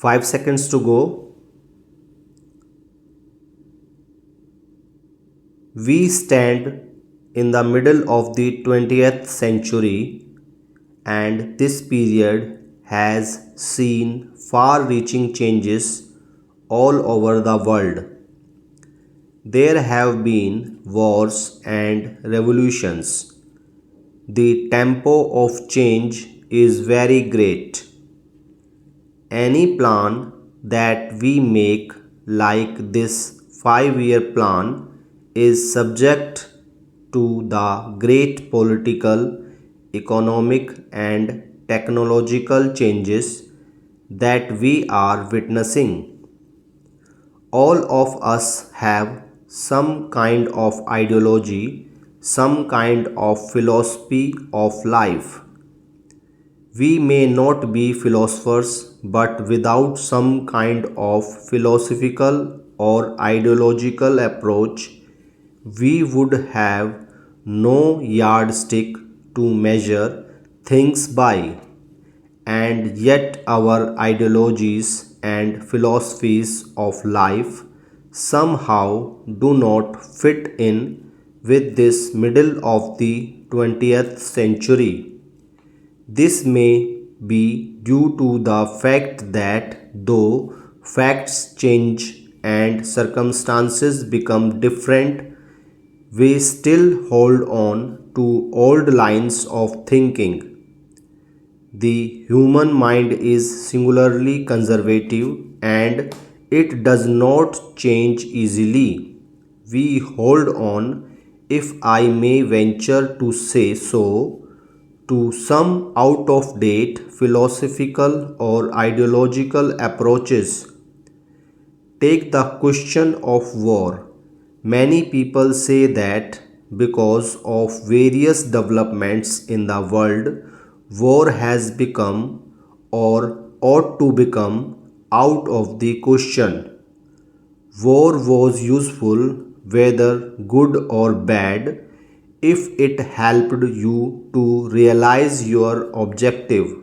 5 seconds to go. We stand in the middle of the 20th century, and this period has seen far reaching changes all over the world. There have been wars and revolutions. The tempo of change is very great. Any plan that we make, like this 5-year plan, is subject to the great political, economic, and technological changes that we are witnessing. All of us have some kind of ideology, some kind of philosophy of life. We may not be philosophers, but without some kind of philosophical or ideological approach, we would have no yardstick to measure things by, and yet our ideologies and philosophies of life somehow do not fit in with this middle of the 20th century. This may be due to the fact that though facts change and circumstances become different, we still hold on to old lines of thinking. The human mind is singularly conservative and it does not change easily. We hold on, if I may venture to say so, to some out of date philosophical or ideological approaches. Take the question of war. Many people say that because of various developments in the world, war has become or ought to become out of the question. War was useful, whether good or bad, if it helped you to realize your objective.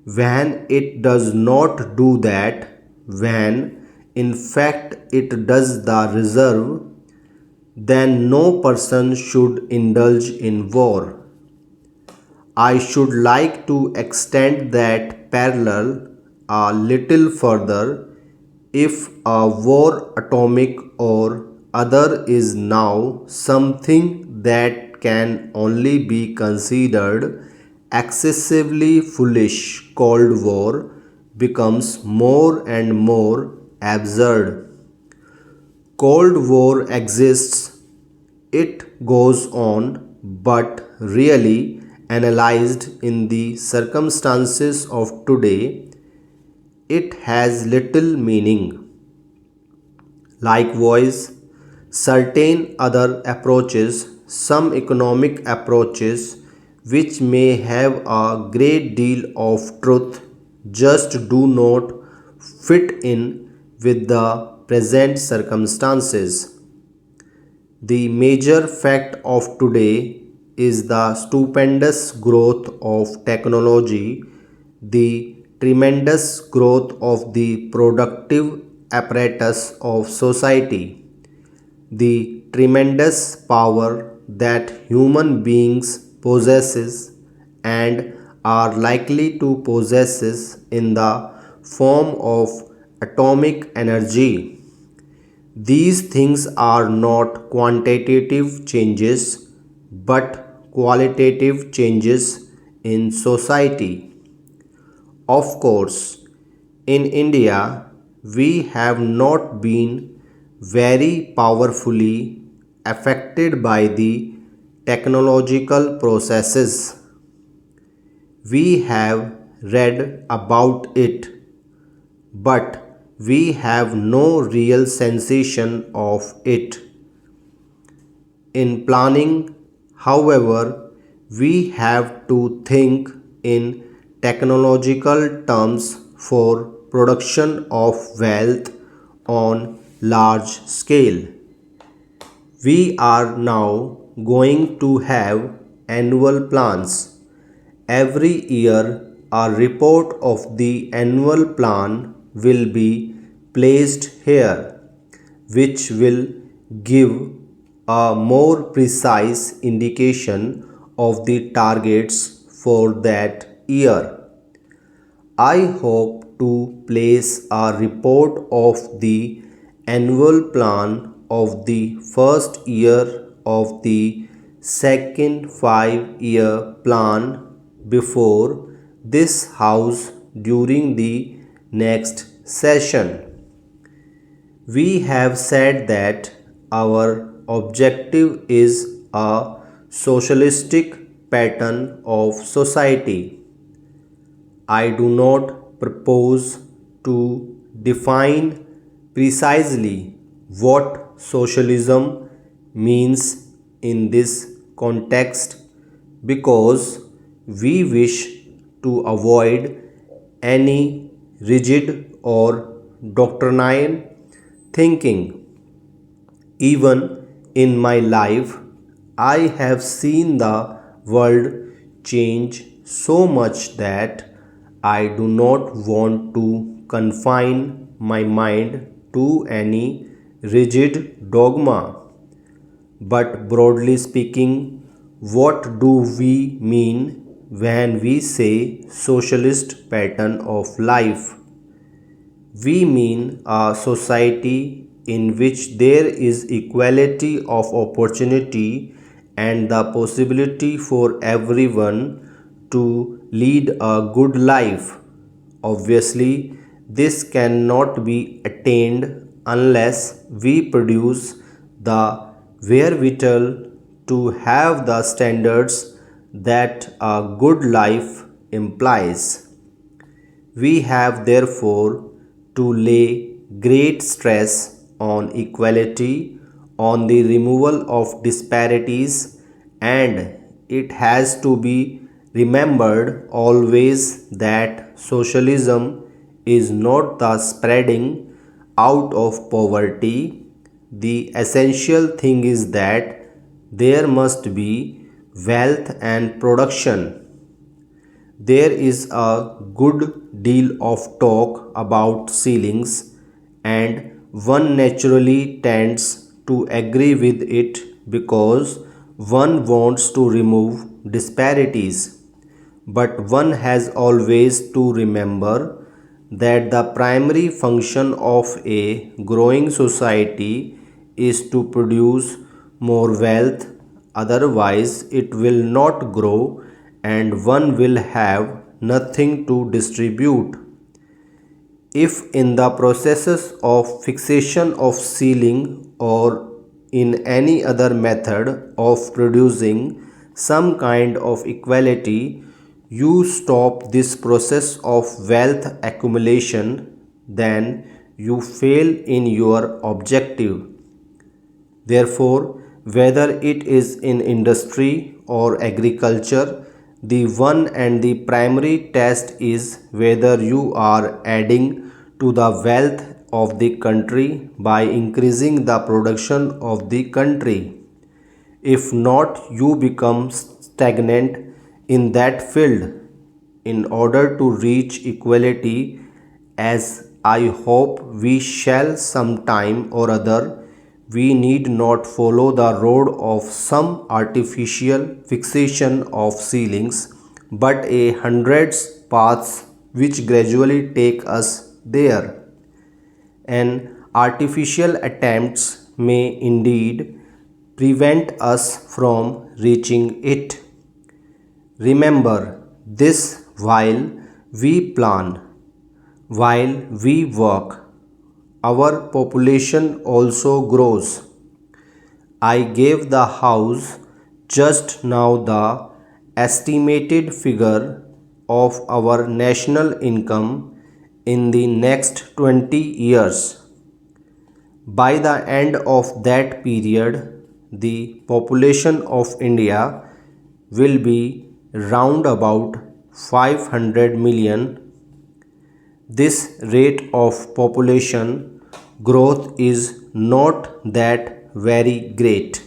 When it does not do that, when in fact it does the reserve, then no person should indulge in war. I should like to extend that parallel a little further. If a war, atomic or other, is now something that can only be considered excessively foolish, Cold War becomes more and more absurd. Cold War exists, it goes on, but really analyzed in the circumstances of today, it has little meaning. Likewise, certain other approaches, some economic approaches, which may have a great deal of truth, just do not fit in with the present circumstances. The major fact of today is the stupendous growth of technology, the tremendous growth of the productive apparatus of society, the tremendous power that human beings possesses and are likely to possess in the form of atomic energy. These things are not quantitative changes but qualitative changes in society. Of course, in India, we have not been very powerfully affected by the technological processes. We have read about it, but we have no real sensation of it. In planning, however, we have to think in technological terms for production of wealth on large scale. We are now going to have annual plans. Every year a report of the annual plan will be placed here, which will give a more precise indication of the targets for that year. I hope to place a report of the annual plan of the first year of the second 5-year plan before this house during the next session. We have said that our objective is a socialistic pattern of society. I do not propose to define precisely what socialism means in this context because we wish to avoid any rigid or doctrinal thinking. Even in my life, I have seen the world change so much that I do not want to confine my mind to any rigid dogma. But broadly speaking, what do we mean when we say socialist pattern of life? We mean a society in which there is equality of opportunity and the possibility for everyone to lead a good life. Obviously, this cannot be attained unless we produce the wherewithal to have the standards that a good life implies. We have therefore to lay great stress on equality, on the removal of disparities, and it has to be remembered always that socialism is not the spreading out of poverty. The essential thing is that there must be wealth and production. There is a good deal of talk about ceilings, and one naturally tends to agree with it because one wants to remove disparities. But one has always to remember that the primary function of a growing society is to produce more wealth, otherwise, it will not grow and one will have nothing to distribute. If in the processes of fixation of ceiling or in any other method of producing some kind of equality, you stop this process of wealth accumulation, then you fail in your objective. Therefore, whether it is in industry or agriculture, the one and the primary test is whether you are adding to the wealth of the country by increasing the production of the country. If not, you become stagnant in that field. In order to reach equality, as I hope we shall sometime or other, we need not follow the road of some artificial fixation of ceilings, but a hundred's paths which gradually take us there. And artificial attempts may indeed prevent us from reaching it. Remember this while we plan, while we work, our population also grows. I gave the house just now the estimated figure of our national income in the next 20 years. By the end of that period, the population of India will be round about 500 million. This rate of population growth is not that very great.